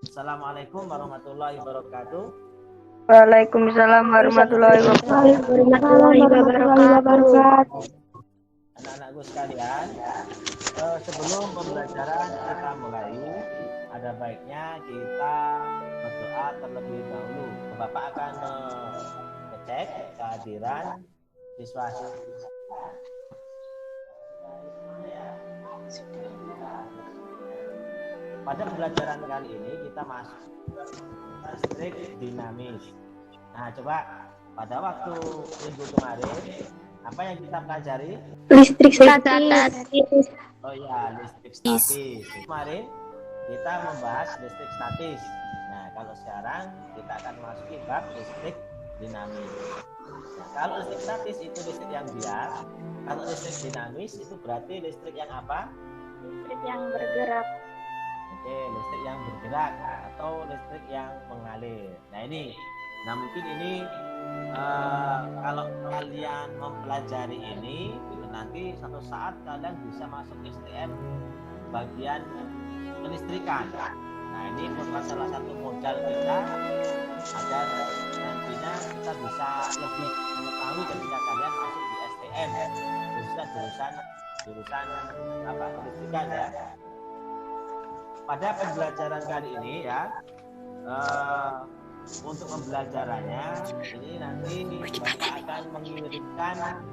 Assalamualaikum warahmatullahi wabarakatuh. Waalaikumsalam warahmatullahi wabarakatuh. Anak-anakku sekalian, sebelum pembelajaran kita mulai, ada baiknya kita berdoa terlebih dahulu. Bapak akan mengecek kehadiran siswa. Pada pembelajaran kali ini kita masuk listrik dinamis. Nah, coba pada waktu minggu kemarin apa yang kita pelajari? Listrik statis. Oh ya, listrik statis. Kemarin kita membahas listrik statis. Nah, kalau sekarang kita akan masuki bab listrik dinamis. Nah, kalau listrik statis itu listrik yang bias. Kalau listrik dinamis itu berarti listrik yang apa? Listrik yang bergerak. Oke, listrik yang bergerak atau listrik yang mengalir. Nah mungkin ini kalau kalian mempelajari ini, nanti suatu saat kalian bisa masuk STM bagian kelistrikan. Nah ini merupakan salah satu modal kita agar nantinya kita bisa lebih mengetahui ketika kalian masuk di STM, khususnya jurusan kelistrikan ya. Pada pembelajaran kali ini ya, untuk pembelajarannya ini nanti Bapak akan mengirimkan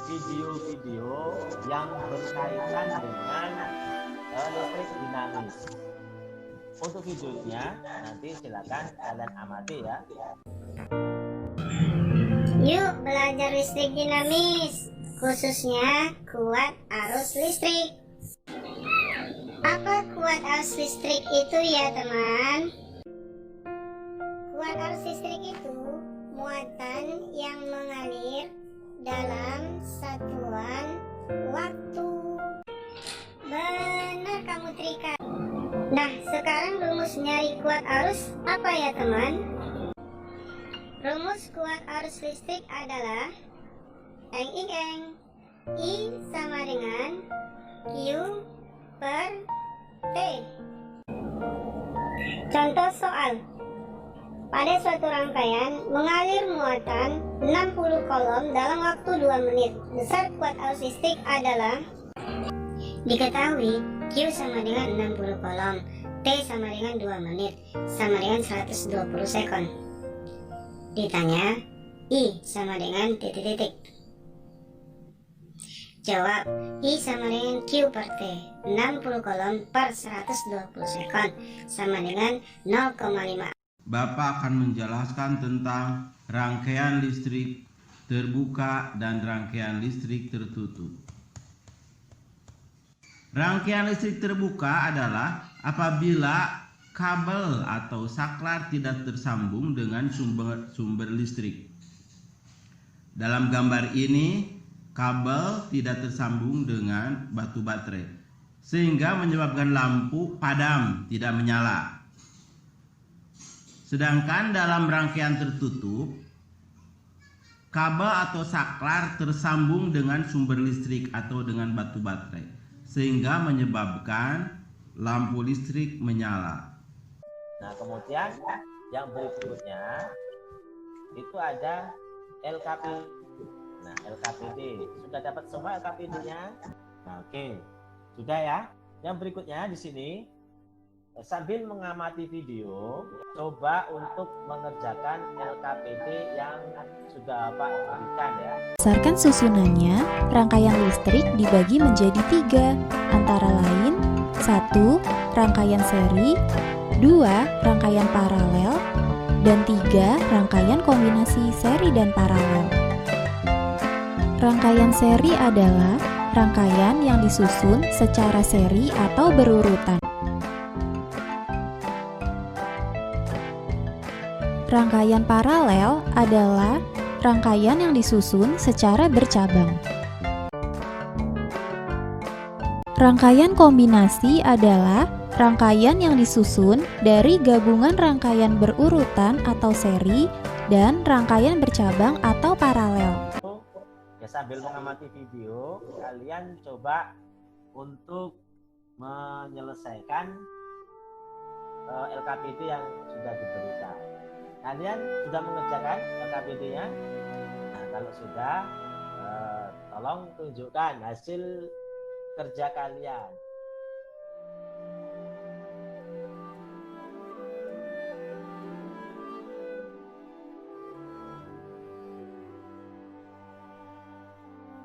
video-video yang berkaitan dengan listrik dinamis. Untuk videonya nanti silakan kalian amati ya. Yuk belajar listrik dinamis, khususnya kuat arus listrik. Apa kuat arus listrik itu ya teman? Kuat arus listrik itu muatan yang mengalir dalam satuan waktu. Benar kamu Trika. Nah sekarang rumus nyari kuat arus apa ya teman? Rumus kuat arus listrik adalah I sama dengan Q per T. Contoh soal. Pada suatu rangkaian mengalir muatan 60 kolom dalam waktu 2 menit. Besar kuat arus listrik adalah diketahui Q sama dengan 60 kolom, T sama dengan 2 menit, sama dengan 120 sekon. Ditanya I sama dengan titik-titik. Jawab, I sama dengan Q per T, 60 kolom per 120 sekon, sama dengan 0,5. Bapak akan menjelaskan tentang rangkaian listrik terbuka dan rangkaian listrik tertutup. Rangkaian listrik terbuka adalah apabila kabel atau saklar tidak tersambung dengan sumber listrik. Dalam gambar ini, kabel tidak tersambung dengan batu baterai, sehingga menyebabkan lampu padam, tidak menyala. Sedangkan dalam rangkaian tertutup, kabel atau saklar tersambung dengan sumber listrik atau dengan batu baterai, sehingga menyebabkan lampu listrik menyala. Nah kemudian yang berikutnya itu ada LKP. Nah, LKPD sudah dapat semua LKPD-nya? Nah, oke. Sudah ya. Yang berikutnya di sini sambil mengamati video, coba untuk mengerjakan LKPD yang sudah Pak berikan ya. Berdasarkan susunannya, rangkaian listrik dibagi menjadi 3, antara lain 1. Rangkaian seri, 2. Rangkaian paralel, dan 3. Rangkaian kombinasi seri dan paralel. Rangkaian seri adalah rangkaian yang disusun secara seri atau berurutan. Rangkaian paralel adalah rangkaian yang disusun secara bercabang. Rangkaian kombinasi adalah rangkaian yang disusun dari gabungan rangkaian berurutan atau seri dan rangkaian bercabang atau paralel. Ya, sambil mengamati video, kalian coba untuk menyelesaikan LKPD yang sudah diberikan. Kalian sudah mengerjakan LKPD-nya? Nah, kalau sudah, tolong tunjukkan hasil kerja kalian.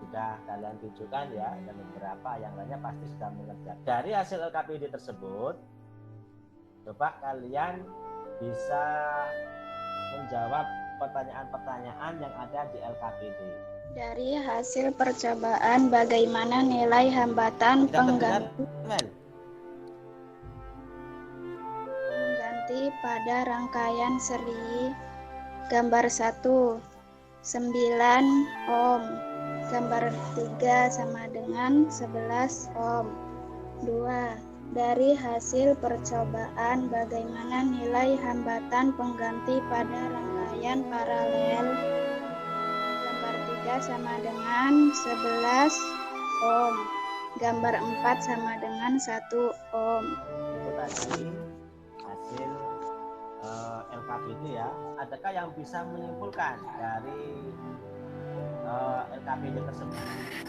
Sudah kalian tunjukkan ya, dan beberapa yang lainnya pasti sudah mengerjakan. Dari hasil LKPD tersebut, coba kalian bisa menjawab pertanyaan-pertanyaan yang ada di LKPD. Dari hasil percobaan, bagaimana nilai hambatan pengganti pada rangkaian seri? Gambar 1, 9 ohm. Gambar 3 sama dengan 11 ohm. 2. Dari hasil percobaan, bagaimana nilai hambatan pengganti pada rangkaian paralel? Gambar 3 sama dengan 11 ohm. Gambar 4 sama dengan 1 ohm. Itu tadi hasil LKPD ya. Adakah yang bisa menyimpulkan dari LKPD tersebut?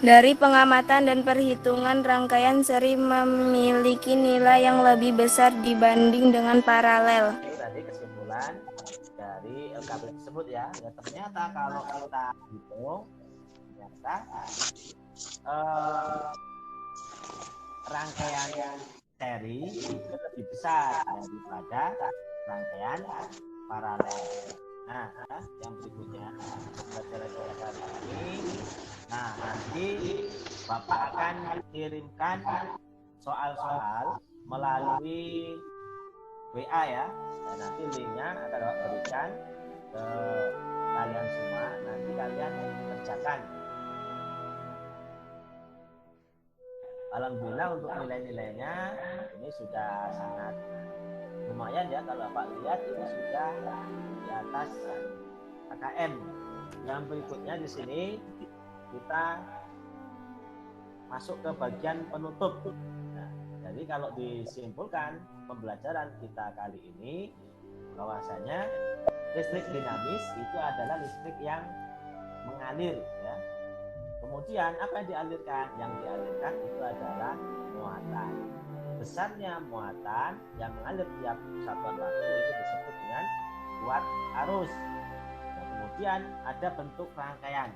Dari pengamatan dan perhitungan, rangkaian seri memiliki nilai yang lebih besar dibanding dengan paralel. Itu tadi kesimpulan dari LKPD tersebut ya. Ya, ternyata kalau kita hitung, ternyata rangkaian seri itu lebih besar daripada rangkaian paralel. Nah, yang berikutnya pelajaran kita kali ini. Nah, nanti Bapak akan kirimkan soal-soal melalui WA ya. Dan nanti linknya akan Bapak berikan ke kalian semua. Nanti kalian kerjakan. Alhamdulillah untuk nilai-nilainya ini sudah sangat lumayan ya. Kalau Bapak lihat ini sudah di atas KKM. Yang berikutnya di sini kita masuk ke bagian penutup. Nah, jadi kalau disimpulkan pembelajaran kita kali ini bahwasanya listrik dinamis itu adalah listrik yang mengalir ya. Kemudian apa yang dialirkan? Yang dialirkan itu adalah muatan. Besarnya muatan yang mengalir tiap satuan waktu itu disebut dengan kuat arus. Nah, kemudian ada bentuk rangkaian.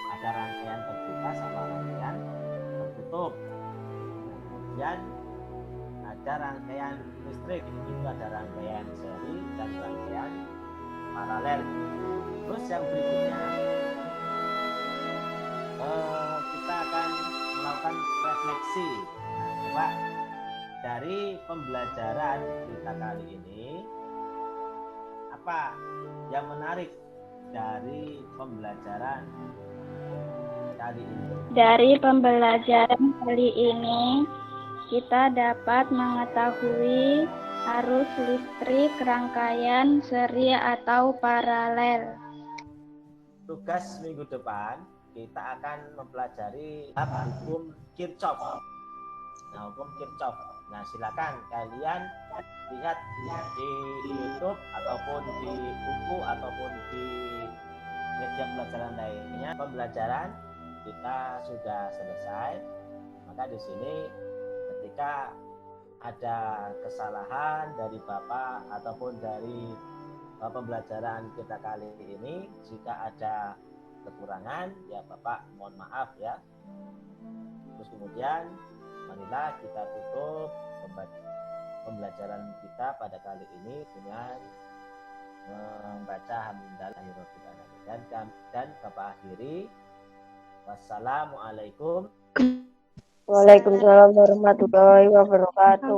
Ada rangkaian terbuka sama rangkaian tertutup. Nah, kemudian ada rangkaian listrik, itu ada rangkaian seri dan rangkaian paralel. Terus yang berikutnya kita akan melakukan refleksi. Nah, coba dari pembelajaran kita kali ini, apa yang menarik dari pembelajaran kali ini? Dari pembelajaran kali ini, kita dapat mengetahui arus listrik rangkaian seri atau paralel. Tugas minggu depan kita akan mempelajari hukum Kirchhoff. Nah, hukum Kirchhoff. Nah, silakan kalian lihat di YouTube ataupun di buku ataupun di media pelajaran lainnya. Pembelajaran kita sudah selesai. Maka di sini ketika ada kesalahan dari Bapak ataupun dari pembelajaran kita kali ini, jika ada kekurangan ya Bapak mohon maaf ya. Terus kemudian marilah kita tutup pembelajaran kita pada kali ini dengan membaca hamdalillahirabbil alamin dan Bapak akhiri wassalamualaikum Waalaikumsalam warahmatullahi wabarakatuh.